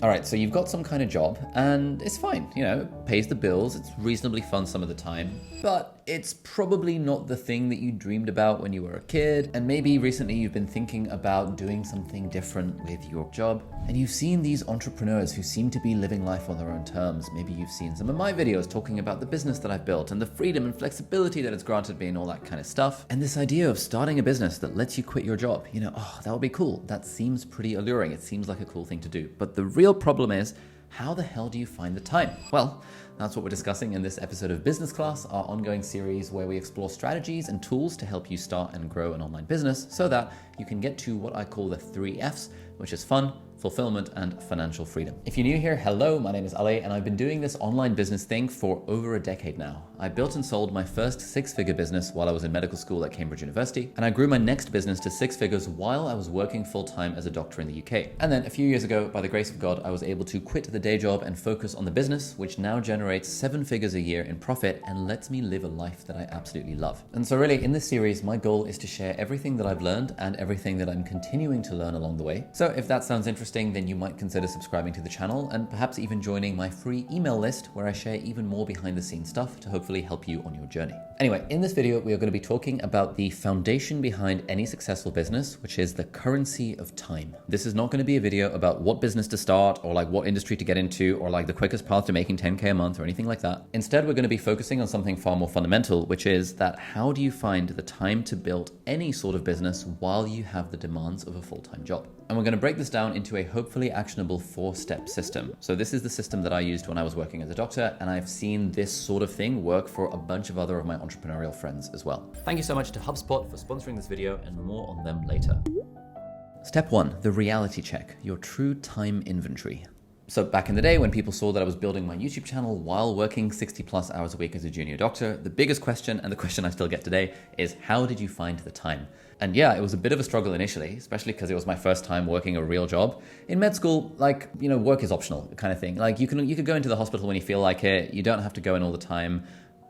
All right, so you've got some kind of job and it's fine, it pays the bills, it's reasonably fun some of the time, but it's probably not the thing that you dreamed about when you were a kid. And maybe recently you've been thinking about doing something different with your job. And you've seen these entrepreneurs who seem to be living life on their own terms. Maybe you've seen some of my videos talking about the business that I've built and the freedom and flexibility that it's granted me and all that kind of stuff. And this idea of starting a business that lets you quit your job, that would be cool. That seems pretty alluring. It seems like a cool thing to do. But the real problem is, how the hell do you find the time? Well, that's what we're discussing in this episode of Business Class, our ongoing series where we explore strategies and tools to help you start and grow an online business so that you can get to what I call the 3 Fs, which is fun, fulfillment, and financial freedom. If you're new here, hello, my name is Ale, and I've been doing this online business thing for over a decade now. I built and sold my first 6-figure business while I was in medical school at Cambridge University, and I grew my next business to 6 figures while I was working full-time as a doctor in the UK. And then a few years ago, by the grace of God, I was able to quit the day job and focus on the business, which now generates 7 figures a year in profit and lets me live a life that I absolutely love. And so really, in this series, my goal is to share everything that I've learned and everything that I'm continuing to learn along the way. So if that sounds interesting, then you might consider subscribing to the channel and perhaps even joining my free email list where I share even more behind the scenes stuff to hopefully help you on your journey. Anyway, in this video, we are going to be talking about the foundation behind any successful business, which is the currency of time. This is not going to be a video about what business to start or like what industry to get into or like the quickest path to making 10K a month or anything like that. Instead, we're going to be focusing on something far more fundamental, which is that how do you find the time to build any sort of business while you have the demands of a full-time job? And we're going to break this down into a hopefully actionable 4-step system. So this is the system that I used when I was working as a doctor, and I've seen this sort of thing work for a bunch of other of my entrepreneurial friends as well. Thank you so much to HubSpot for sponsoring this video, and more on them later. Step 1, the reality check, your true time inventory. So back in the day when people saw that I was building my YouTube channel while working 60 plus hours a week as a junior doctor, the biggest question, and the question I still get today, is how did you find the time? And yeah, it was a bit of a struggle initially, especially because it was my first time working a real job. In med school, work is optional kind of thing. Like you could go into the hospital when you feel like it. You don't have to go in all the time.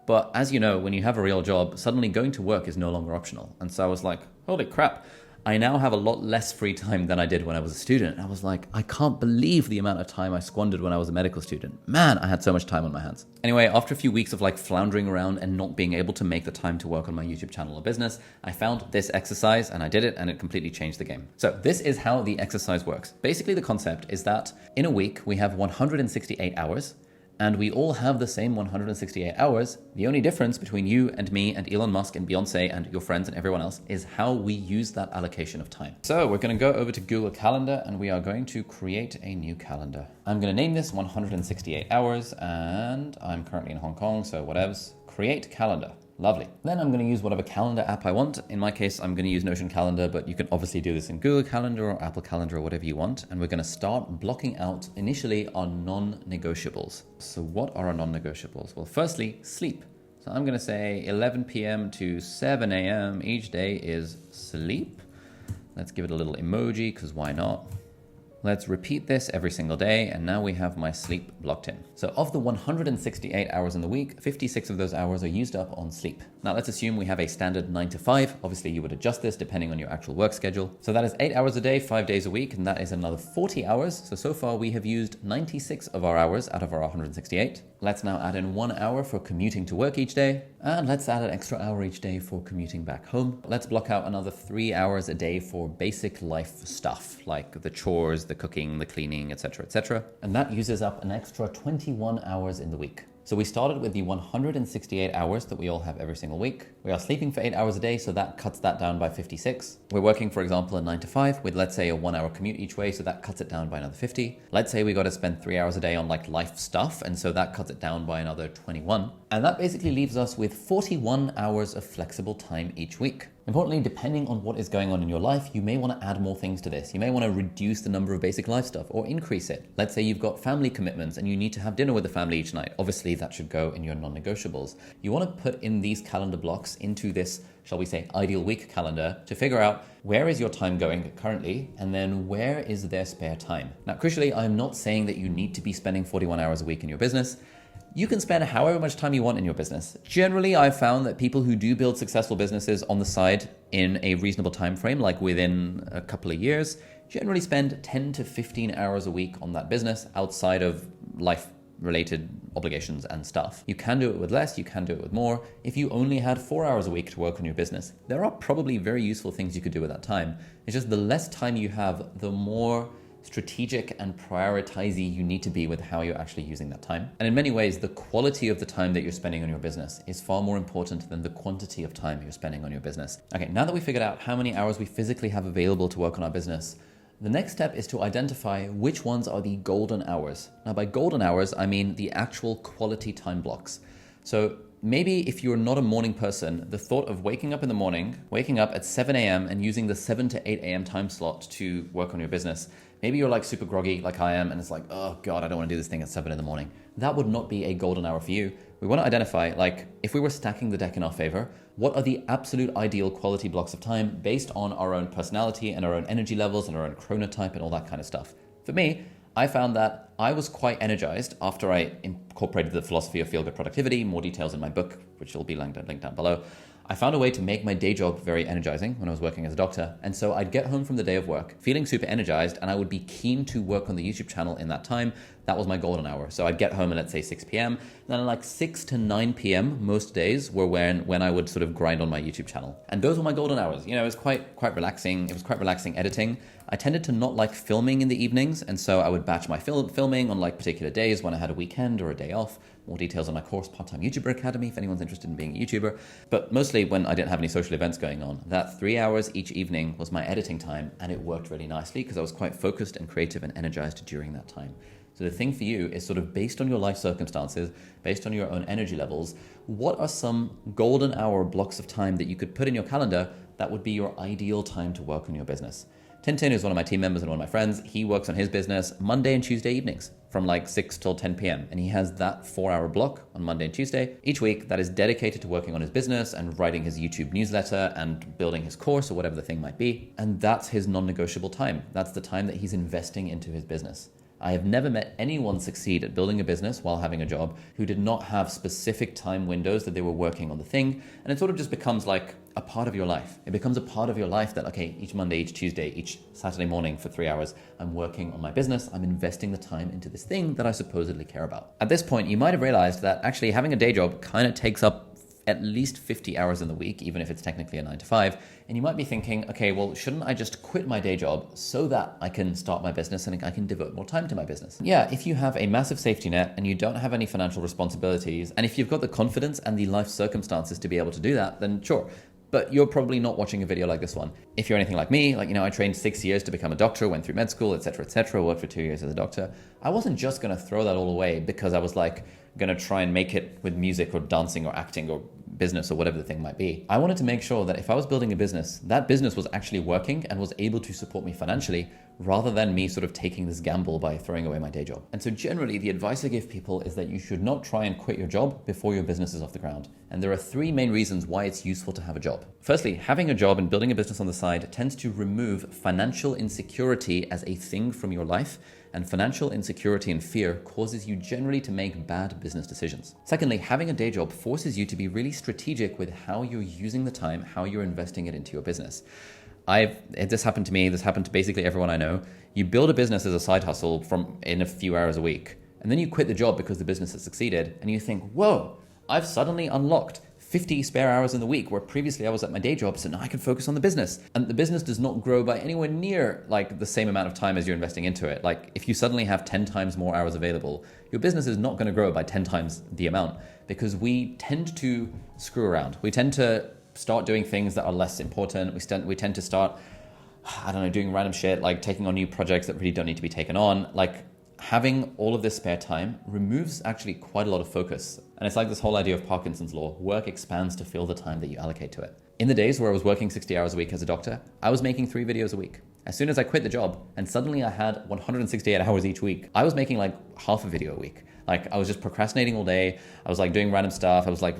But as you know, when you have a real job, suddenly going to work is no longer optional. And so I was like, holy crap. I now have a lot less free time than I did when I was a student. I was like, I can't believe the amount of time I squandered when I was a medical student. Man, I had so much time on my hands. Anyway, after a few weeks of floundering around and not being able to make the time to work on my YouTube channel or business, I found this exercise and I did it and it completely changed the game. So this is how the exercise works. Basically, the concept is that in a week, we have 168 hours. And we all have the same 168 hours. The only difference between you and me and Elon Musk and Beyonce and your friends and everyone else is how we use that allocation of time. So we're going to go over to Google Calendar and we are going to create a new calendar. I'm going to name this 168 hours and I'm currently in Hong Kong, so whatevs. Create calendar. Lovely. Then I'm going to use whatever calendar app I want. In my case, I'm going to use Notion Calendar, but you can obviously do this in Google Calendar or Apple Calendar or whatever you want. And we're going to start blocking out initially our non-negotiables. So what are our non-negotiables? Well, firstly, sleep. So I'm going to say 11 p.m. to 7 a.m. each day is sleep. Let's give it a little emoji because why not? Let's repeat this every single day, and now we have my sleep blocked in. So of the 168 hours in the week, 56 of those hours are used up on sleep. Now let's assume we have a standard 9 to 5. Obviously you would adjust this depending on your actual work schedule. So that is 8 hours a day, 5 days a week, and that is another 40 hours. So far we have used 96 of our hours out of our 168. Let's now add in 1 hour for commuting to work each day, and let's add an extra hour each day for commuting back home. Let's block out another 3 hours a day for basic life stuff, like the chores, the cooking, the cleaning, etc., etc. And that uses up an extra 21 hours in the week. So we started with the 168 hours that we all have every single week. We are sleeping for 8 hours a day, so that cuts that down by 56. We're working, for example, a 9 to 5 with, let's say, a 1 hour commute each way, so that cuts it down by another 50. Let's say we got to spend 3 hours a day on life stuff, and so that cuts it down by another 21. And that basically leaves us with 41 hours of flexible time each week. Importantly, depending on what is going on in your life, you may want to add more things to this. You may want to reduce the number of basic life stuff or increase it. Let's say you've got family commitments and you need to have dinner with the family each night. Obviously, that should go in your non-negotiables. You want to put in these calendar blocks into this, shall we say, ideal week calendar to figure out where is your time going currently, and then where is there spare time. Now, crucially, I'm not saying that you need to be spending 41 hours a week in your business. You can spend however much time you want in your business. Generally, I've found that people who do build successful businesses on the side in a reasonable time frame, like within a couple of years, generally spend 10 to 15 hours a week on that business outside of life-related obligations and stuff. You can do it with less, you can do it with more. If you only had 4 hours a week to work on your business, there are probably very useful things you could do with that time. It's just the less time you have, the more strategic and prioritizing you need to be with how you're actually using that time. And in many ways, the quality of the time that you're spending on your business is far more important than the quantity of time you're spending on your business. Okay, now that we figured out how many hours we physically have available to work on our business, the next step is to identify which ones are the golden hours. Now, by golden hours, I mean the actual quality time blocks. So maybe if you're not a morning person, the thought of waking up in the morning, waking up at 7 a.m. and using the 7 to 8 a.m. time slot to work on your business, maybe you're like super groggy like I am and it's like, oh God, I don't want to do this thing at 7 in the morning. That would not be a golden hour for you. We want to identify, like, if we were stacking the deck in our favor, what are the absolute ideal quality blocks of time based on our own personality and our own energy levels and our own chronotype and all that kind of stuff. For me, I found that I was quite energized after I incorporated the philosophy of feel-good productivity, more details in my book, which will be linked down below. I found a way to make my day job very energizing when I was working as a doctor. And so I'd get home from the day of work feeling super energized, and I would be keen to work on the YouTube channel in that time. That was my golden hour. So I'd get home at, let's say, 6 p.m. Then at like 6 to 9 p.m. most days were when I would sort of grind on my YouTube channel. And those were my golden hours. You know, it was quite relaxing. It was quite relaxing editing. I tended to not like filming in the evenings, and so I would batch my filming on like particular days when I had a weekend or a day off. More details on my course, Part-Time YouTuber Academy, if anyone's interested in being a YouTuber. But mostly when I didn't have any social events going on, that 3 hours each evening was my editing time, and it worked really nicely because I was quite focused and creative and energized during that time. So the thing for you is sort of based on your life circumstances, based on your own energy levels, what are some golden hour blocks of time that you could put in your calendar that would be your ideal time to work on your business? Tintin is one of my team members and one of my friends. He works on his business Monday and Tuesday evenings from like 6 till 10 p.m. And he has that 4-hour block on Monday and Tuesday each week that is dedicated to working on his business and writing his YouTube newsletter and building his course or whatever the thing might be. And that's his non-negotiable time. That's the time that he's investing into his business. I have never met anyone succeed at building a business while having a job who did not have specific time windows that they were working on the thing. And it sort of just becomes like a part of your life. It becomes a part of your life that, okay, each Monday, each Tuesday, each Saturday morning for 3 hours, I'm working on my business. I'm investing the time into this thing that I supposedly care about. At this point, you might have realized that actually having a day job kind of takes up at least 50 hours in the week, even if it's technically a 9 to 5. And you might be thinking, okay, well, shouldn't I just quit my day job so that I can start my business and I can devote more time to my business? Yeah, if you have a massive safety net and you don't have any financial responsibilities, and if you've got the confidence and the life circumstances to be able to do that, then sure. But you're probably not watching a video like this one. If you're anything like me, like, you know, I trained 6 years to become a doctor, went through med school, etc., worked for 2 years as a doctor. I wasn't just gonna throw that all away because I was like gonna try and make it with music or dancing or acting or business or whatever the thing might be. I wanted to make sure that if I was building a business, that business was actually working and was able to support me financially rather than me sort of taking this gamble by throwing away my day job. And so generally the advice I give people is that you should not try and quit your job before your business is off the ground. And there are 3 main reasons why it's useful to have a job. Firstly, having a job and building a business on the side tends to remove financial insecurity as a thing from your life, and financial insecurity and fear causes you generally to make bad business decisions. Secondly, having a day job forces you to be really strategic with how you're using the time, how you're investing it into your business. This happened to me, this happened to basically everyone I know. You build a business as a side hustle in a few hours a week, and then you quit the job because the business has succeeded, and you think, whoa, I've suddenly unlocked 50 spare hours in the week where previously I was at my day job, so now I can focus on the business. And the business does not grow by anywhere near like the same amount of time as you're investing into it. Like if you suddenly have 10 times more hours available, your business is not going to grow by 10 times the amount because we tend to screw around. We tend to start doing things that are less important. We tend to start, I don't know, doing random shit, like taking on new projects that really don't need to be taken on. Like having all of this spare time removes actually quite a lot of focus. And it's like this whole idea of Parkinson's law. Work expands to fill the time that you allocate to it. In the days where I was working 60 hours a week as a doctor, I was making 3 videos a week. As soon as I quit the job and suddenly I had 168 hours each week, I was making like half a video a week. Like I was just procrastinating all day. I was like doing random stuff. I was like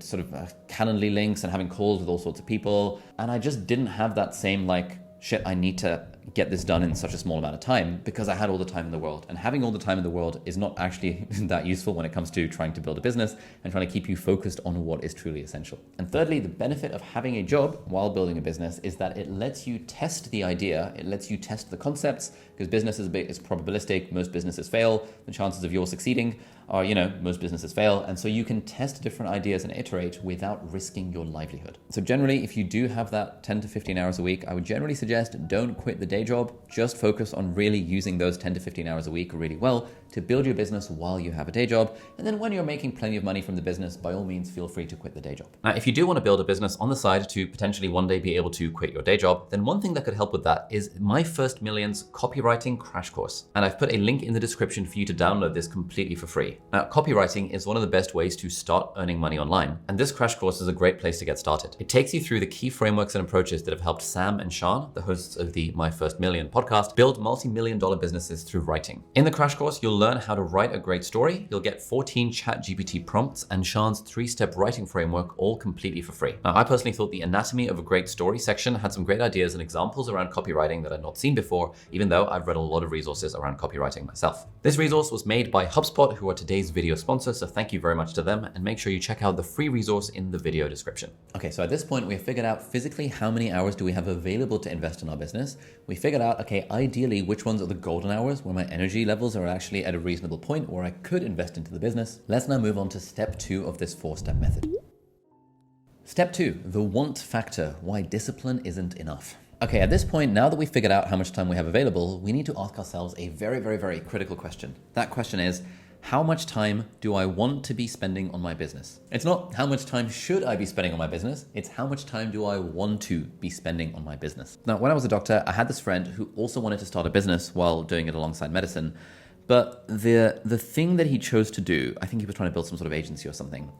sort of Calendly links and having calls with all sorts of people. And I just didn't have that same like, shit, I need to get this done in such a small amount of time because I had all the time in the world. And having all the time in the world is not actually that useful when it comes to trying to build a business and trying to keep you focused on what is truly essential. And thirdly, the benefit of having a job while building a business is that it lets you test the idea, it lets you test the concepts, because business is probabilistic. Most businesses fail. The chances of yours succeeding are, most businesses fail. And so you can test different ideas and iterate without risking your livelihood. So generally, if you do have that 10 to 15 hours a week, I would generally suggest don't quit the day job. Just focus on really using those 10 to 15 hours a week really well to build your business while you have a day job. And then when you're making plenty of money from the business, by all means, feel free to quit the day job. Now, if you do want to build a business on the side to potentially one day be able to quit your day job, then one thing that could help with that is My First Millions Copywriting Crash Course. And I've put a link in the description for you to download this completely for free. Now, copywriting is one of the best ways to start earning money online. And this crash course is a great place to get started. It takes you through the key frameworks and approaches that have helped Sam and Sean, the hosts of the My First Million podcast, build multi-million-dollar businesses through writing. In the crash course, you'll learn how to write a great story. You'll get 14 ChatGPT prompts and Sean's 3-step writing framework, all completely for free. Now, I personally thought the anatomy of a great story section had some great ideas and examples around copywriting that I'd not seen before, even though I've read a lot of resources around copywriting myself. This resource was made by HubSpot, who are today's video sponsor, so thank you very much to them, and make sure you check out the free resource in the video description. Okay, so at this point, we have figured out physically how many hours do we have available to invest in our business. We figured out, okay, ideally, which ones are the golden hours where my energy levels are actually at a reasonable point where I could invest into the business. Let's now move on to step 2 of this 4-step method. Step 2, the want factor, why discipline isn't enough. Okay, at this point, now that we've figured out how much time we have available, we need to ask ourselves a very, very, very critical question. That question is, how much time do I want to be spending on my business? It's not how much time should I be spending on my business, it's how much time do I want to be spending on my business. Now, when I was a doctor, I had this friend who also wanted to start a business while doing it alongside medicine. But the thing that he chose to do, I think he was trying to build some sort of agency or something.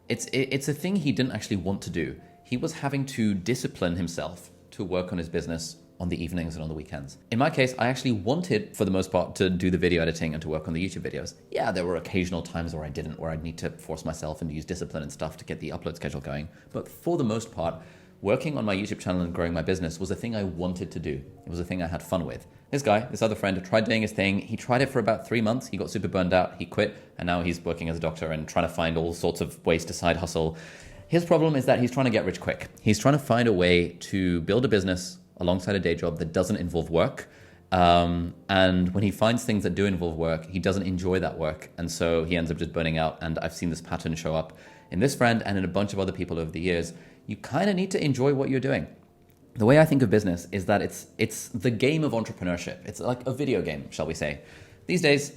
It's a thing he didn't actually want to do. He was having to discipline himself to work on his business on the evenings and on the weekends. In my case, I actually wanted, for the most part, to do the video editing and to work on the YouTube videos. Yeah, there were occasional times where I didn't, where I'd need to force myself and use discipline and stuff to get the upload schedule going. But for the most part, working on my YouTube channel and growing my business was a thing I wanted to do. It was a thing I had fun with. This other friend, tried doing his thing. He tried it for about 3 months. He got super burned out. He quit. And now he's working as a doctor and trying to find all sorts of ways to side hustle. His problem is that he's trying to get rich quick. He's trying to find a way to build a business alongside a day job that doesn't involve work. And when he finds things that do involve work, he doesn't enjoy that work. And so he ends up just burning out. And I've seen this pattern show up in this friend and in a bunch of other people over the years. You kind of need to enjoy what you're doing. The way I think of business is that it's the game of entrepreneurship. It's like a video game, shall we say. These days,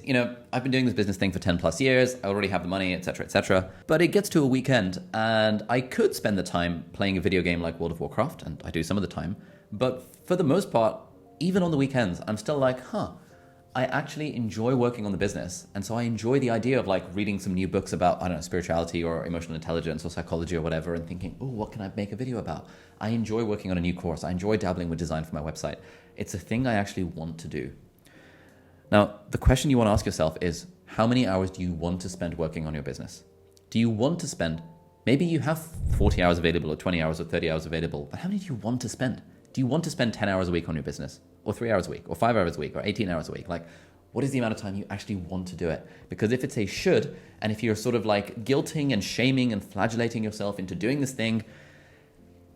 I've been doing this business thing for 10 plus years. I already have the money, etc., etc. But it gets to a weekend and I could spend the time playing a video game like World of Warcraft, and I do some of the time. But for the most part, even on the weekends, I'm still like, I actually enjoy working on the business. And so I enjoy the idea of like reading some new books about, spirituality or emotional intelligence or psychology or whatever, and thinking, what can I make a video about? I enjoy working on a new course. I enjoy dabbling with design for my website. It's a thing I actually want to do. Now, the question you want to ask yourself is, how many hours do you want to spend working on your business? Do you want to spend, maybe you have 40 hours available or 20 hours or 30 hours available, but how many do you want to spend? Do you want to spend 10 hours a week on your business, or 3 hours a week, or 5 hours a week, or 18 hours a week? Like, what is the amount of time you actually want to do it? Because if it's a should, and if you're sort of like guilting and shaming and flagellating yourself into doing this thing,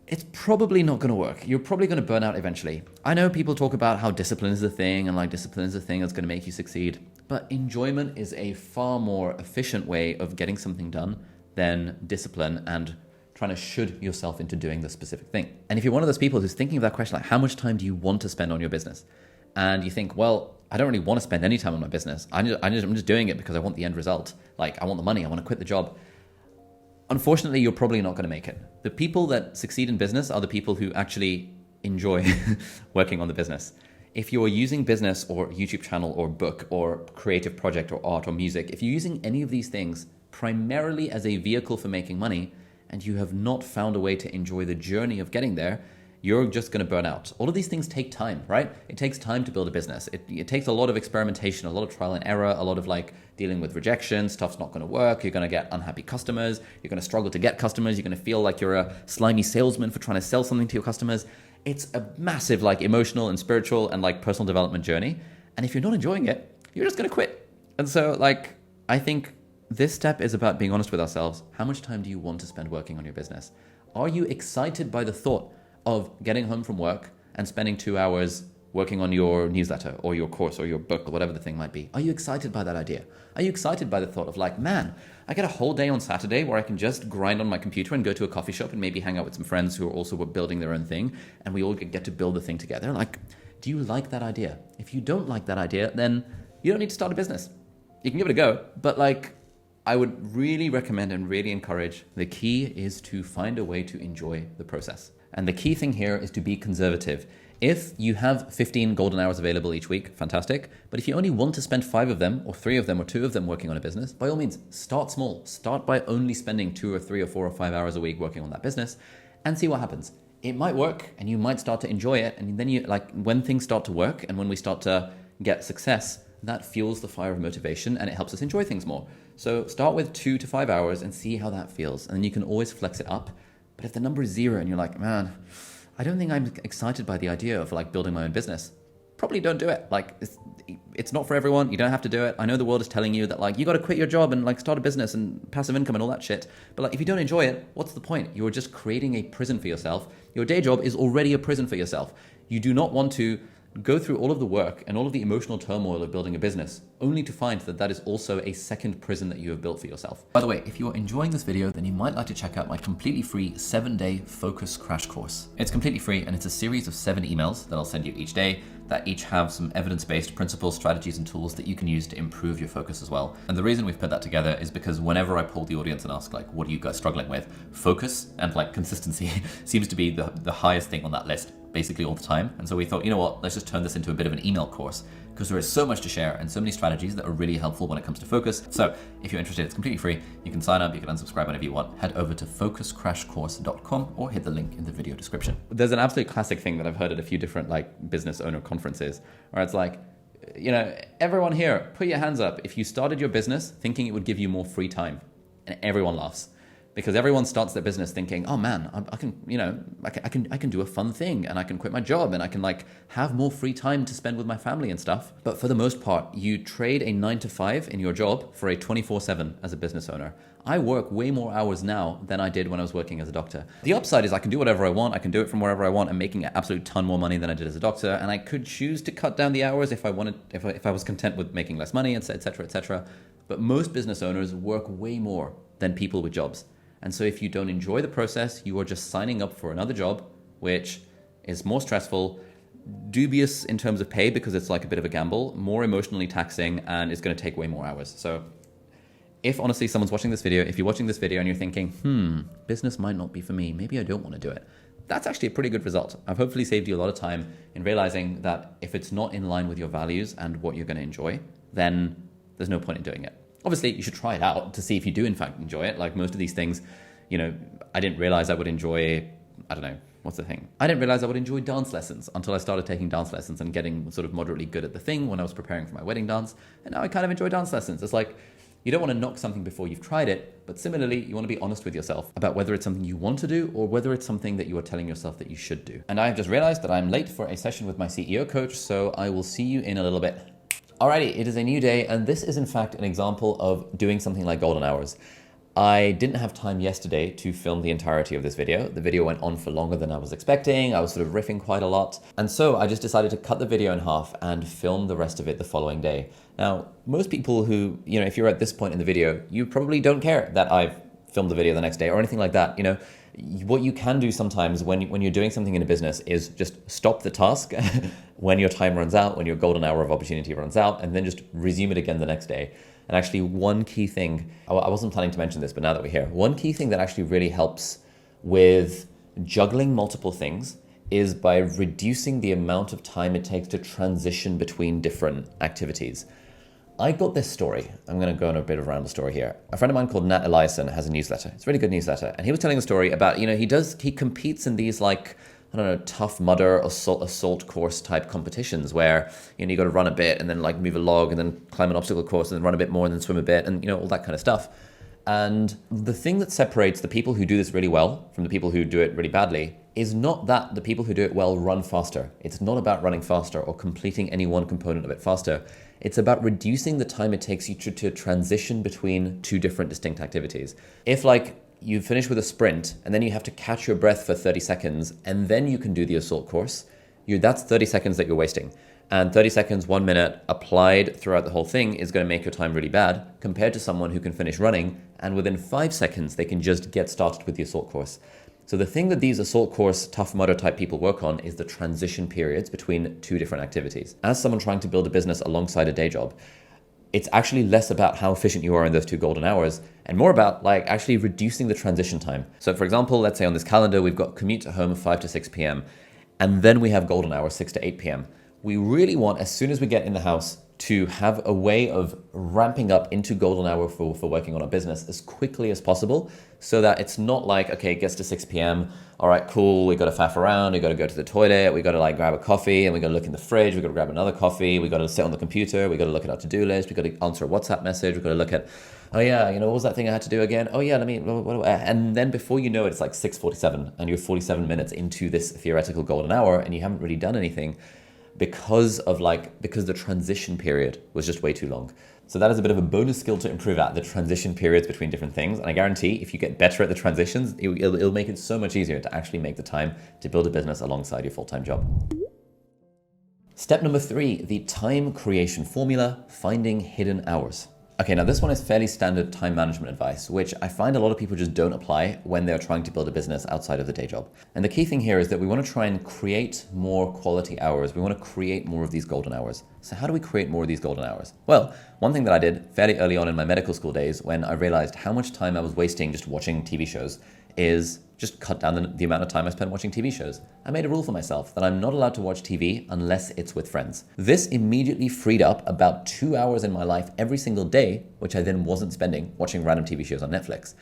it's probably not going to work. You're probably going to burn out eventually. I know people talk about how discipline is the thing, and like discipline is the thing that's going to make you succeed. But enjoyment is a far more efficient way of getting something done than discipline and trying to should yourself into doing the specific thing. And if you're one of those people who's thinking of that question, like how much time do you want to spend on your business? And you think, well, I don't really want to spend any time on my business. I'm just doing it because I want the end result. Like I want the money, I want to quit the job. Unfortunately, you're probably not going to make it. The people that succeed in business are the people who actually enjoy working on the business. If you're using business or YouTube channel or book or creative project or art or music, if you're using any of these things primarily as a vehicle for making money and you have not found a way to enjoy the journey of getting there, you're just going to burn out. All of these things take time, right? It takes time to build a business. It takes a lot of experimentation, a lot of trial and error, a lot of like dealing with rejection. Stuff's not going to work. You're going to get unhappy customers. You're going to struggle to get customers. You're going to feel like you're a slimy salesman for trying to sell something to your customers. It's a massive like emotional and spiritual and like personal development journey. And if you're not enjoying it, you're just going to quit. And so like, I think this step is about being honest with ourselves. How much time do you want to spend working on your business? Are you excited by the thought of getting home from work and spending 2 hours working on your newsletter or your course or your book or whatever the thing might be? Are you excited by that idea? Are you excited by the thought of like, man, I get a whole day on Saturday where I can just grind on my computer and go to a coffee shop and maybe hang out with some friends who are also building their own thing, and we all get to build the thing together? Like, do you like that idea? If you don't like that idea, then you don't need to start a business. You can give it a go, but like, I would really recommend and really encourage, the key is to find a way to enjoy the process. And the key thing here is to be conservative. If you have 15 golden hours available each week, fantastic. But if you only want to spend 5 of them or 3 of them or 2 of them working on a business, by all means, start small. Start by only spending 2 or 3 or 4 or 5 hours a week working on that business and see what happens. It might work and you might start to enjoy it. And then you like, when things start to work and when we start to get success, that fuels the fire of motivation and it helps us enjoy things more. So start with 2 to 5 hours and see how that feels. And then you can always flex it up. But if the number is 0 and you're like, man, I don't think I'm excited by the idea of like building my own business, probably don't do it. Like it's not for everyone. You don't have to do it. I know the world is telling you that like you got to quit your job and like start a business and passive income and all that shit. But like if you don't enjoy it, what's the point? You're just creating a prison for yourself. Your day job is already a prison for yourself. You do not want to go through all of the work and all of the emotional turmoil of building a business, only to find that that is also a second prison that you have built for yourself. By the way, if you're enjoying this video, then you might like to check out my completely free 7-day focus crash course. It's completely free and it's a series of 7 emails that I'll send you each day that each have some evidence-based principles, strategies, and tools that you can use to improve your focus as well. And the reason we've put that together is because whenever I poll the audience and ask like, what are you guys struggling with? Focus and like consistency seems to be the highest thing on that list basically all the time. And so we thought, you know what, let's just turn this into a bit of an email course because there is so much to share and so many strategies that are really helpful when it comes to focus. So if you're interested, it's completely free. You can sign up, you can unsubscribe whenever you want. Head over to focuscrashcourse.com or hit the link in the video description. There's an absolute classic thing that I've heard at a few different like business owner conferences where it's like, you know, everyone here, put your hands up if you started your business thinking it would give you more free time. And everyone laughs. Because everyone starts their business thinking, oh man, I can, you know, I can do a fun thing and I can quit my job and I can like have more free time to spend with my family and stuff. But for the most part, you trade a 9 to 5 in your job for a 24/7 as a business owner. I work way more hours now than I did when I was working as a doctor. The upside is I can do whatever I want. I can do it from wherever I want. I'm making an absolute ton more money than I did as a doctor. And I could choose to cut down the hours if I wanted, if I was content with making less money, et cetera, et cetera. But most business owners work way more than people with jobs. And so if you don't enjoy the process, you are just signing up for another job, which is more stressful, dubious in terms of pay because it's like a bit of a gamble, more emotionally taxing, and it's going to take way more hours. So if honestly someone's watching this video, if you're watching this video and you're thinking, business might not be for me, maybe I don't want to do it, that's actually a pretty good result. I've hopefully saved you a lot of time in realizing that if it's not in line with your values and what you're going to enjoy, then there's no point in doing it. Obviously, you should try it out to see if you do in fact enjoy it. Like most of these things, you know, I didn't realize I would enjoy, I don't know, what's the thing? I didn't realize I would enjoy dance lessons until I started taking dance lessons and getting sort of moderately good at the thing when I was preparing for my wedding dance. And now I kind of enjoy dance lessons. It's like, you don't want to knock something before you've tried it, but similarly, you want to be honest with yourself about whether it's something you want to do or whether it's something that you are telling yourself that you should do. And I have just realized that I'm late for a session with my CEO coach, so I will see you in a little bit. Alrighty, it is a new day, and this is in fact an example of doing something like golden hours. I didn't have time yesterday to film the entirety of this video. The video went on for longer than I was expecting. I was sort of riffing quite a lot. And so I just decided to cut the video in half and film the rest of it the following day. Now, most people who, you know, if you're at this point in the video, you probably don't care that I've filmed the video the next day or anything like that. You know, what you can do sometimes when you're doing something in a business is just stop the task when your time runs out, when your golden hour of opportunity runs out, and then just resume it again the next day. And actually one key thing, I wasn't planning to mention this, but now that we're here, one key thing that actually really helps with juggling multiple things is by reducing the amount of time it takes to transition between different activities. I got this story. I'm going to go on a bit of a random story here. A friend of mine called Nat Eliason has a newsletter. It's a really good newsletter. And he was telling a story about, you know, he competes in these like, I don't know, Tough Mudder, assault course type competitions where, you know, you got to run a bit and then like move a log and then climb an obstacle course and then run a bit more and then swim a bit and, you know, all that kind of stuff. And the thing that separates the people who do this really well from the people who do it really badly is not that the people who do it well run faster. It's not about running faster or completing any one component of it faster. It's about reducing the time it takes you to transition between two different distinct activities. If like you finish with a sprint and then you have to catch your breath for 30 seconds and then you can do the assault course, that's 30 seconds that you're wasting. And 30 seconds, 1 minute applied throughout the whole thing is going to make your time really bad compared to someone who can finish running and within 5 seconds they can just get started with the assault course. So the thing that these assault course, Tough Mudder type people work on is the transition periods between two different activities. As someone trying to build a business alongside a day job, it's actually less about how efficient you are in those 2 golden hours and more about like actually reducing the transition time. So for example, let's say on this calendar, we've got commute to home 5 to 6 p.m. and then we have golden hour 6 to 8 p.m. We really want, as soon as we get in the house, to have a way of ramping up into golden hour for working on a business as quickly as possible so that it's not like, okay, it gets to 6 p.m. All right, cool. We got to faff around. We got to go to the toilet. We got to like grab a coffee and we got to look in the fridge. We got to grab another coffee. We got to sit on the computer. We got to look at our to-do list. We got to answer a WhatsApp message. We got to look at, oh yeah, what was that thing I had to do again? Oh yeah, and then before you know it, it's like 6:47 and you're 47 minutes into this theoretical golden hour and you haven't really done anything because the transition period was just way too long. So that is a bit of a bonus skill to improve at, the transition periods between different things. And I guarantee if you get better at the transitions, it'll make it so much easier to actually make the time to build a business alongside your full-time job. Step number 3, the time creation formula, finding hidden hours. Okay, now this one is fairly standard time management advice, which I find a lot of people just don't apply when they're trying to build a business outside of the day job. And the key thing here is that we want to try and create more quality hours. We want to create more of these golden hours. So how do we create more of these golden hours? Well, one thing that I did fairly early on in my medical school days when I realized how much time I was wasting just watching TV shows is just cut down the amount of time I spent watching TV shows. I made a rule for myself that I'm not allowed to watch TV unless it's with friends. This immediately freed up about 2 hours in my life every single day, which I then wasn't spending watching random TV shows on Netflix.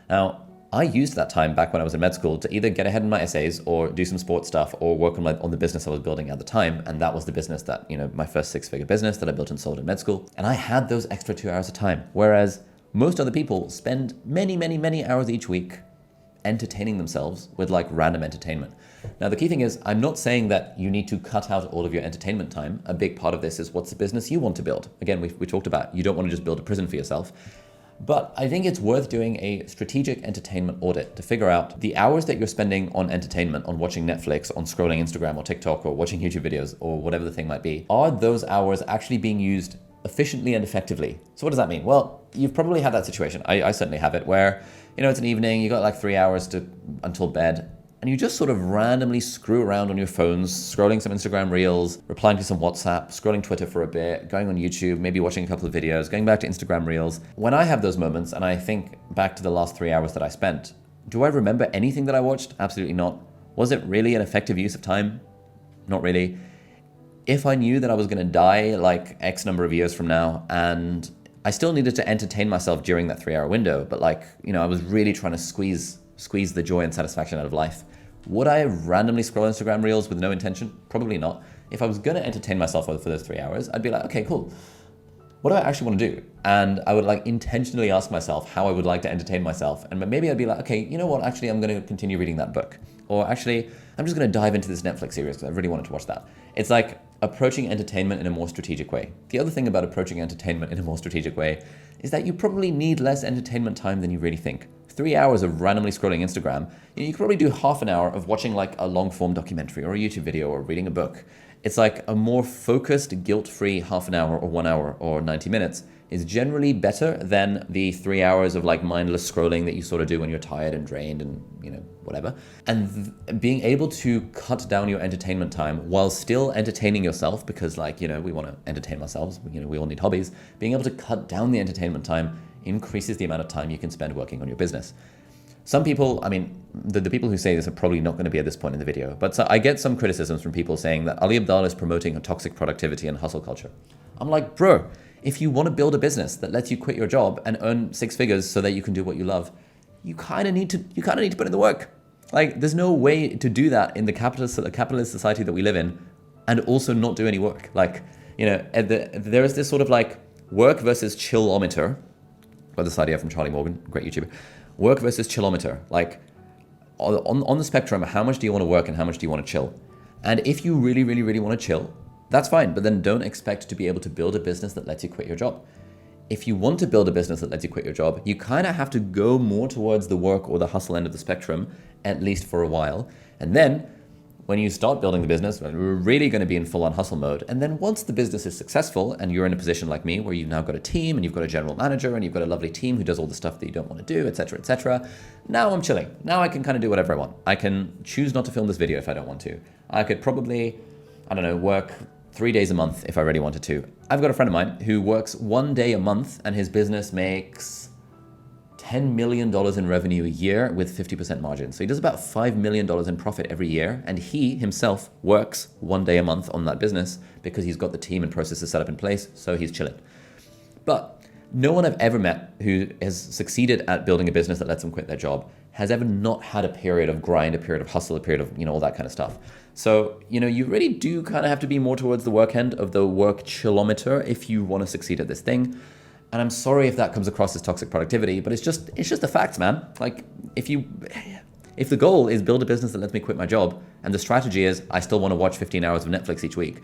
Now, I used that time back when I was in med school to either get ahead in my essays or do some sports stuff or work on the business I was building at the time. And that was the business that, my first 6-figure business that I built and sold in med school. And I had those extra 2 hours of time. Whereas most other people spend many, many, many hours each week entertaining themselves with like random entertainment. Now, the key thing is, I'm not saying that you need to cut out all of your entertainment time. A big part of this is what's the business you want to build. Again, we talked about, you don't want to just build a prison for yourself. But I think it's worth doing a strategic entertainment audit to figure out the hours that you're spending on entertainment, on watching Netflix, on scrolling Instagram or TikTok or watching YouTube videos or whatever the thing might be. Are those hours actually being used efficiently and effectively? So what does that mean? Well, you've probably had that situation. I certainly have it where, it's an evening, you got like 3 hours until bed, and you just sort of randomly screw around on your phones, scrolling some Instagram reels, replying to some WhatsApp, scrolling Twitter for a bit, going on YouTube, maybe watching a couple of videos, going back to Instagram reels. When I have those moments and I think back to the last 3 hours that I spent, do I remember anything that I watched? Absolutely not. Was it really an effective use of time? Not really. If I knew that I was going to die like X number of years from now and I still needed to entertain myself during that 3 hour window, but I was really trying to squeeze the joy and satisfaction out of life, would I randomly scroll Instagram reels with no intention? Probably not. If I was going to entertain myself for those 3 hours, I'd be like, okay, cool. What do I actually want to do? And I would intentionally ask myself how I would like to entertain myself. And maybe I'd be like, okay, you know what? Actually, I'm going to continue reading that book. Or actually, I'm just going to dive into this Netflix series because I really wanted to watch that. It's like approaching entertainment in a more strategic way. The other thing about approaching entertainment in a more strategic way is that you probably need less entertainment time than you really think. 3 hours of randomly scrolling Instagram, you could probably do half an hour of watching like a long form documentary or a YouTube video or reading a book. It's like a more focused, guilt-free half an hour or 1 hour or 90 minutes is generally better than the 3 hours of like mindless scrolling that you sort of do when you're tired and drained and whatever. And being able to cut down your entertainment time while still entertaining yourself, because we want to entertain ourselves, we all need hobbies. Being able to cut down the entertainment time increases the amount of time you can spend working on your business. Some people, the people who say this are probably not going to be at this point in the video, but so I get some criticisms from people saying that Ali Abdaal is promoting a toxic productivity and hustle culture. I'm like, bro, if you want to build a business that lets you quit your job and earn 6 figures so that you can do what you love, you kind of need to put in the work. There's no way to do that in the capitalist society that we live in and also not do any work. There is this sort of work versus chillometer. Got this idea from Charlie Morgan, great YouTuber. Work versus chillometer. on the spectrum, how much do you want to work and how much do you want to chill? And if you really, really, really want to chill, that's fine. But then don't expect to be able to build a business that lets you quit your job. If you want to build a business that lets you quit your job, you kind of have to go more towards the work or the hustle end of the spectrum, at least for a while. And then when you start building the business, we're really going to be in full-on hustle mode. And then once the business is successful and you're in a position like me where you've now got a team and you've got a general manager and you've got a lovely team who does all the stuff that you don't want to do, etc., now I'm chilling. Now I can kind of do whatever I want. I can choose not to film this video if I don't want to. I could probably, work 3 days a month if I really wanted to. I've got a friend of mine who works 1 day a month and his business makes $10 million in revenue a year with 50% margin. So he does about $5 million in profit every year. And he himself works 1 day a month on that business because he's got the team and processes set up in place. So he's chilling. But no one I've ever met who has succeeded at building a business that lets them quit their job has ever not had a period of grind, a period of hustle, a period of, all that kind of stuff. So, you really do kind of have to be more towards the work end of the work chilometer if you want to succeed at this thing. And I'm sorry if that comes across as toxic productivity, but it's just the facts, man. Like, if the goal is build a business that lets me quit my job, and the strategy is I still want to watch 15 hours of Netflix each week,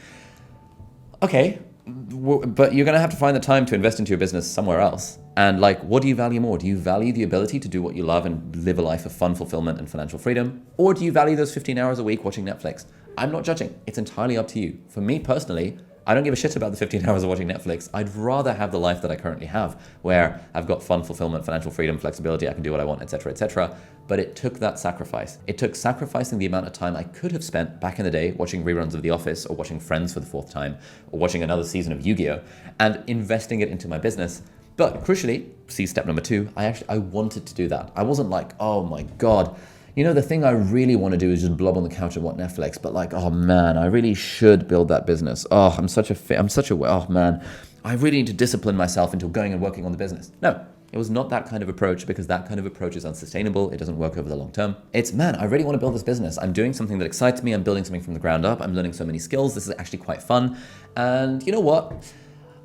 okay, but you're going to have to find the time to invest into your business somewhere else. And what do you value more? Do you value the ability to do what you love and live a life of fun, fulfillment, and financial freedom? Or do you value those 15 hours a week watching Netflix? I'm not judging. It's entirely up to you. For me personally, I don't give a shit about the 15 hours of watching Netflix. I'd rather have the life that I currently have, where I've got fun, fulfillment, financial freedom, flexibility, I can do what I want, etc. But it took that sacrifice. It took sacrificing the amount of time I could have spent back in the day watching reruns of The Office or watching Friends for the 4th time or watching another season of Yu-Gi-Oh! And investing it into my business. But crucially, see step number 2, I wanted to do that. I wasn't like, oh my God, the thing I really want to do is just blob on the couch and watch Netflix, but oh man, I really should build that business. Oh, oh man, I really need to discipline myself into going and working on the business. No, it was not that kind of approach, because that kind of approach is unsustainable. It doesn't work over the long term. It's, man, I really want to build this business. I'm doing something that excites me. I'm building something from the ground up. I'm learning so many skills. This is actually quite fun. And you know what?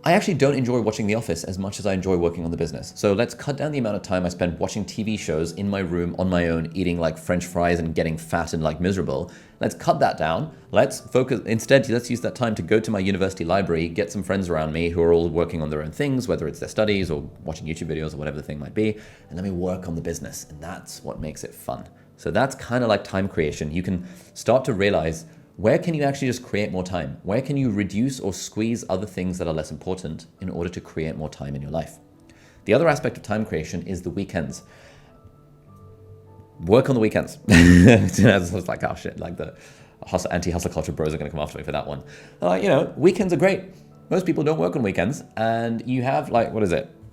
I actually don't enjoy watching The Office as much as I enjoy working on the business. So let's cut down the amount of time I spend watching TV shows in my room on my own, eating French fries and getting fat and miserable. Let's cut that down. Let's focus. Instead, let's use that time to go to my university library, get some friends around me who are all working on their own things, whether it's their studies or watching YouTube videos or whatever the thing might be, and let me work on the business. And that's what makes it fun. So that's kind of like time creation. You can start to realize, where can you actually just create more time? Where can you reduce or squeeze other things that are less important in order to create more time in your life? The other aspect of time creation is the weekends. Work on the weekends. It's like, oh shit, the anti-hustle culture bros are going to come after me for that one. Weekends are great. Most people don't work on weekends, and you have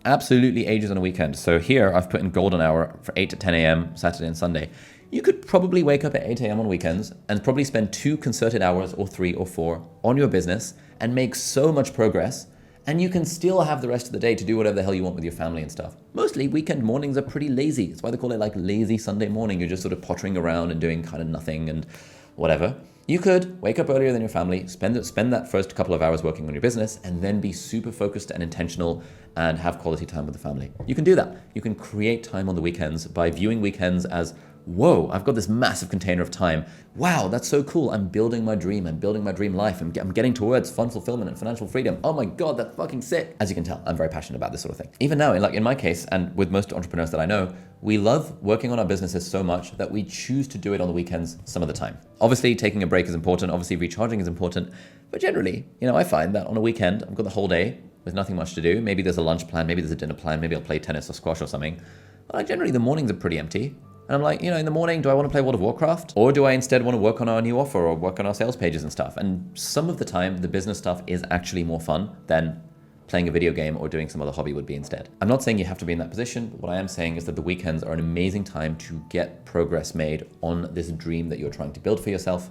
absolutely ages on a weekend. So here I've put in golden hour for 8 to 10 a.m. Saturday and Sunday. You could probably wake up at 8 a.m. on weekends and probably spend 2 concerted hours or 3 or 4 on your business and make so much progress, and you can still have the rest of the day to do whatever the hell you want with your family and stuff. Mostly weekend mornings are pretty lazy. That's why they call it lazy Sunday morning. You're just sort of pottering around and doing kind of nothing and whatever. You could wake up earlier than your family, spend that first couple of hours working on your business, and then be super focused and intentional and have quality time with the family. You can do that. You can create time on the weekends by viewing weekends as, whoa, I've got this massive container of time. Wow, that's so cool. I'm building my dream. I'm building my dream life. I'm getting towards fun, fulfillment, and financial freedom. Oh my God, that's fucking sick. As you can tell, I'm very passionate about this sort of thing. Even now, in my case, and with most entrepreneurs that I know, we love working on our businesses so much that we choose to do it on the weekends some of the time. Obviously, taking a break is important. Obviously, recharging is important. But generally, I find that on a weekend, I've got the whole day with nothing much to do. Maybe there's a lunch plan. Maybe there's a dinner plan. Maybe I'll play tennis or squash or something. But generally, the mornings are pretty empty. And I'm like, in the morning, do I want to play World of Warcraft? Or do I instead want to work on our new offer or work on our sales pages and stuff? And some of the time, the business stuff is actually more fun than playing a video game or doing some other hobby would be instead. I'm not saying you have to be in that position, but what I am saying is that the weekends are an amazing time to get progress made on this dream that you're trying to build for yourself.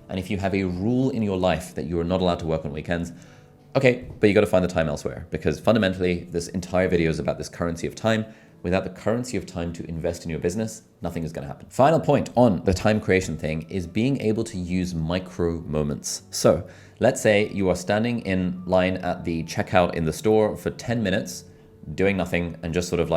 And if you have a rule in your life that you are not allowed to work on weekends, okay, but you got to find the time elsewhere, because fundamentally, this entire video is about this currency of time. Without the currency of time to invest in your business, nothing is going to happen. Final point on the time creation thing is being able to use micro moments. So let's say you are standing in line at the checkout in the store for 10 minutes, doing nothing and just sort of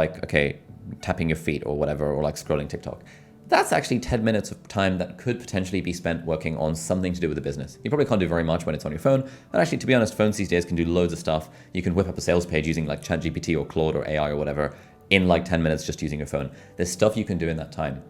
tapping your feet or whatever, or scrolling TikTok. that's actually 10 minutes of time that could potentially be spent working on something to do with the business. You probably can't do very much when it's on your phone. And actually, to be honest, phones these days can do loads of stuff. You can whip up a sales page using like ChatGPT or Claude or AI or whatever in like 10 minutes just using your phone. There's stuff you can do in that time.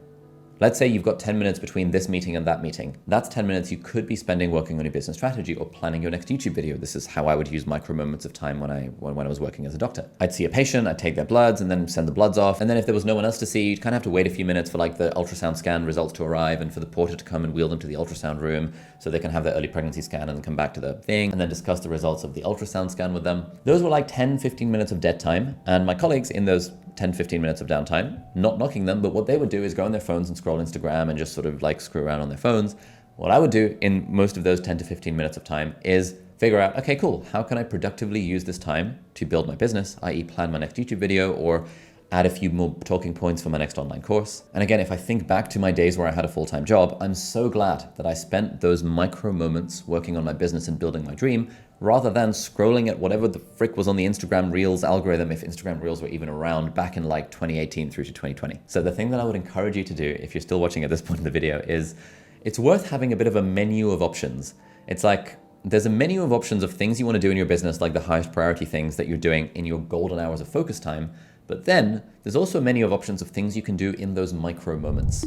Let's say you've got 10 minutes between this meeting and that meeting. That's 10 minutes you could be spending working on your business strategy or planning your next YouTube video. This is how I would use micro moments of time when I was working as a doctor. I'd see a patient, I'd take their bloods and then send the bloods off. And then if there was no one else to see, you'd kind of have to wait a few minutes for like the ultrasound scan results to arrive and for the porter to come and wheel them to the ultrasound room so they can have their early pregnancy scan and then come back to the thing and then discuss the results of the ultrasound scan with them. Those were like 10, 15 minutes of dead time. And my colleagues in those 10, 15 minutes of downtime, not knocking them, but what they would do is go on their phones and scroll Instagram and just sort of like screw around on their phones. What I would do in most of those 10 to 15 minutes of time is figure out, okay, cool, how can I productively use this time to build my business, i.e. plan my next YouTube video or add a few more talking points for my next online course. And again, if I think back to my days where I had a full-time job, I'm so glad that I spent those micro moments working on my business and building my dream rather than scrolling at whatever the frick was on the Instagram Reels algorithm, if Instagram Reels were even around back in like 2018 through to 2020. So the thing that I would encourage you to do, if you're still watching at this point in the video, is it's worth having a bit of a menu of options. It's like, there's a menu of options of things you want to do in your business, like the highest priority things that you're doing in your golden hours of focus time. But then there's also a menu of options of things you can do in those micro moments.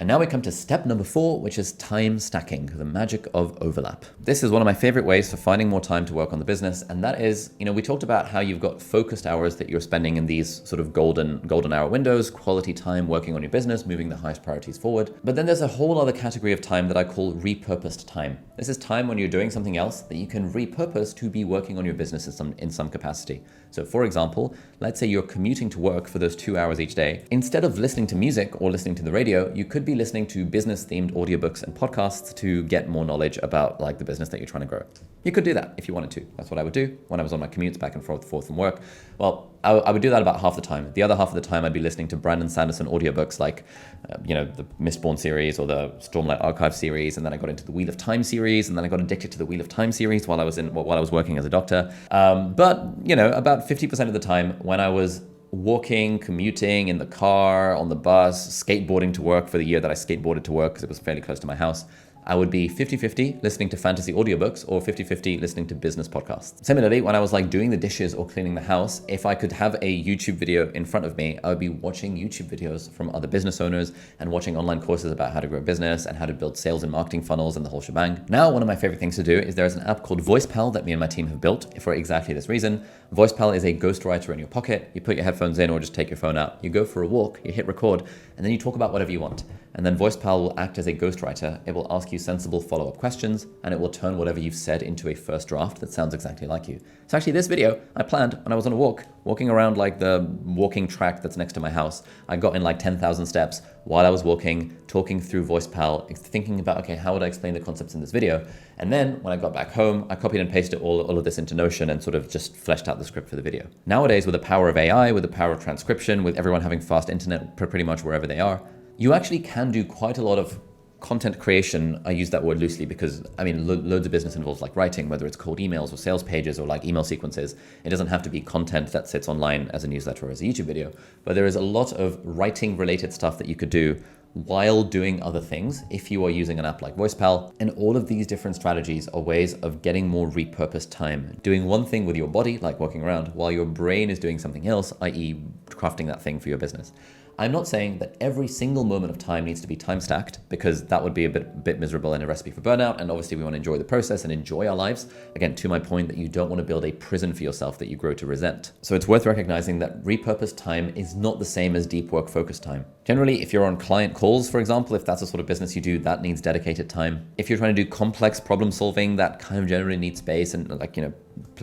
And now we come to step number 4, which is time stacking, the magic of overlap. This is one of my favorite ways for finding more time to work on the business. And that is, we talked about how you've got focused hours that you're spending in these sort of golden hour windows, quality time working on your business, moving the highest priorities forward. But then there's a whole other category of time that I call repurposed time. This is time when you're doing something else that you can repurpose to be working on your business in some capacity. So for example, let's say you're commuting to work for those 2 hours each day. Instead of listening to music or listening to the radio, you could be listening to business-themed audiobooks and podcasts to get more knowledge about like the business that you're trying to grow. You could do that if you wanted to. That's what I would do when I was on my commutes back and forth from work. Well, I would do that about half the time. The other half of the time, I'd be listening to Brandon Sanderson audiobooks like, the Mistborn series or the Stormlight Archive series. And then I got into the Wheel of Time series. And then I got addicted to the Wheel of Time series while I was working as a doctor. But about 50% of the time when I was walking, commuting, in the car, on the bus, skateboarding to work for the year that I skateboarded to work because it was fairly close to my house, I would be 50-50 listening to fantasy audiobooks or 50-50 listening to business podcasts. Similarly, when I was like doing the dishes or cleaning the house, if I could have a YouTube video in front of me, I would be watching YouTube videos from other business owners and watching online courses about how to grow a business and how to build sales and marketing funnels and the whole shebang. Now, one of my favorite things to do is there's an app called VoicePal that me and my team have built for exactly this reason. VoicePal is a ghostwriter in your pocket. You put your headphones in or just take your phone out. You go for a walk, you hit record, and then you talk about whatever you want. And then VoicePal will act as a ghostwriter. It will ask you sensible follow-up questions, and it will turn whatever you've said into a first draft that sounds exactly like you. So actually this video I planned when I was on a walk, walking around like the walking track that's next to my house. I got in like 10,000 steps while I was walking, talking through VoicePal, thinking about, okay, how would I explain the concepts in this video? And then when I got back home, I copied and pasted all of this into Notion and sort of just fleshed out the script for the video. Nowadays, with the power of AI, with the power of transcription, with everyone having fast internet pretty much wherever they are, you actually can do quite a lot of content creation. I use that word loosely because, loads of business involves like writing, whether it's cold emails or sales pages or like email sequences. It doesn't have to be content that sits online as a newsletter or as a YouTube video, but there is a lot of writing related stuff that you could do while doing other things if you are using an app like VoicePal. And all of these different strategies are ways of getting more repurposed time, doing one thing with your body, like walking around, while your brain is doing something else, i.e. crafting that thing for your business. I'm not saying that every single moment of time needs to be time stacked, because that would be a bit miserable and a recipe for burnout. And obviously we want to enjoy the process and enjoy our lives. Again, to my point that you don't want to build a prison for yourself that you grow to resent. So it's worth recognizing that repurposed time is not the same as deep work focused time. Generally, if you're on client calls, for example, if that's the sort of business you do, that needs dedicated time. If you're trying to do complex problem solving, that kind of generally needs space and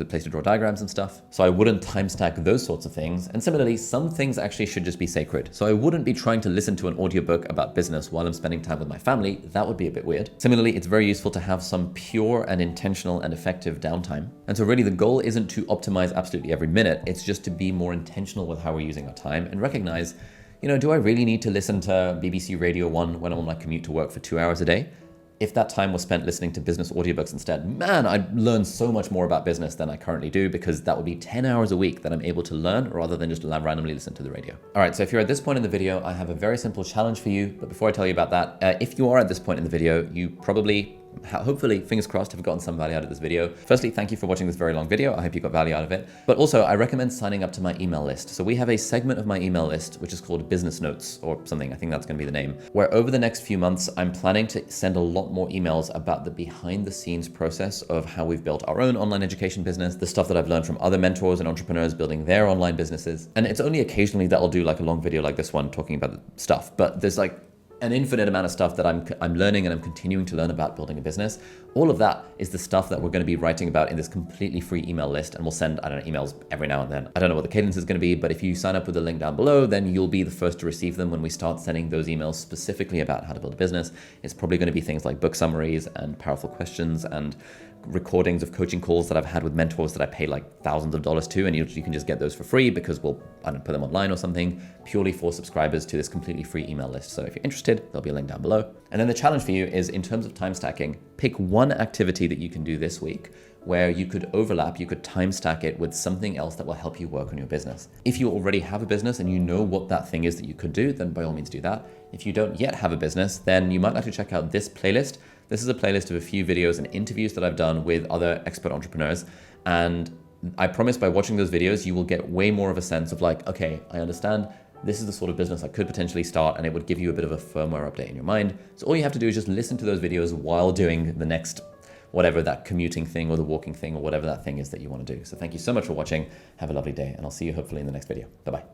place to draw diagrams and stuff. So I wouldn't time stack those sorts of things. And similarly, some things actually should just be sacred. So I wouldn't be trying to listen to an audiobook about business while I'm spending time with my family. That would be a bit weird. Similarly, it's very useful to have some pure and intentional and effective downtime. And so really the goal isn't to optimize absolutely every minute. It's just to be more intentional with how we're using our time and recognize, do I really need to listen to BBC Radio 1 when I'm on my commute to work for 2 hours a day? If that time was spent listening to business audiobooks instead, man, I'd learn so much more about business than I currently do, because that would be 10 hours a week that I'm able to learn rather than just randomly listen to the radio. All right, so if you're at this point in the video, I have a very simple challenge for you. But before I tell you about that, if you are at this point in the video, you probably, hopefully, fingers crossed, have gotten some value out of this video. Firstly, thank you for watching this very long video. I hope you got value out of it. But also, I recommend signing up to my email list. So we have a segment of my email list, which is called Business Notes or something. I think that's going to be the name, where over the next few months, I'm planning to send a lot more emails about the behind the scenes process of how we've built our own online education business, the stuff that I've learned from other mentors and entrepreneurs building their online businesses. And it's only occasionally that I'll do like a long video like this one talking about the stuff, but there's like an infinite amount of stuff that I'm learning and I'm continuing to learn about building a business. All of that is the stuff that we're going to be writing about in this completely free email list. And we'll send, I don't know, emails every now and then. I don't know what the cadence is going to be, but if you sign up with the link down below, then you'll be the first to receive them when we start sending those emails specifically about how to build a business. It's probably going to be things like book summaries and powerful questions and recordings of coaching calls that I've had with mentors that I pay like thousands of dollars to, and you can just get those for free because we'll, I don't know, put them online or something, purely for subscribers to this completely free email list. So if you're interested, there'll be a link down below. And then the challenge for you is, in terms of time stacking, pick one activity that you can do this week where you could overlap, you could time stack it with something else that will help you work on your business. If you already have a business and you know what that thing is that you could do, then by all means do that. If you don't yet have a business, then you might like to check out this playlist. This is a playlist of a few videos and interviews that I've done with other expert entrepreneurs. And I promise by watching those videos, you will get way more of a sense of like, okay, I understand this is the sort of business I could potentially start, and it would give you a bit of a firmware update in your mind. So all you have to do is just listen to those videos while doing the next, whatever that commuting thing or the walking thing or whatever that thing is that you want to do. So thank you so much for watching. Have a lovely day, and I'll see you hopefully in the next video. Bye-bye.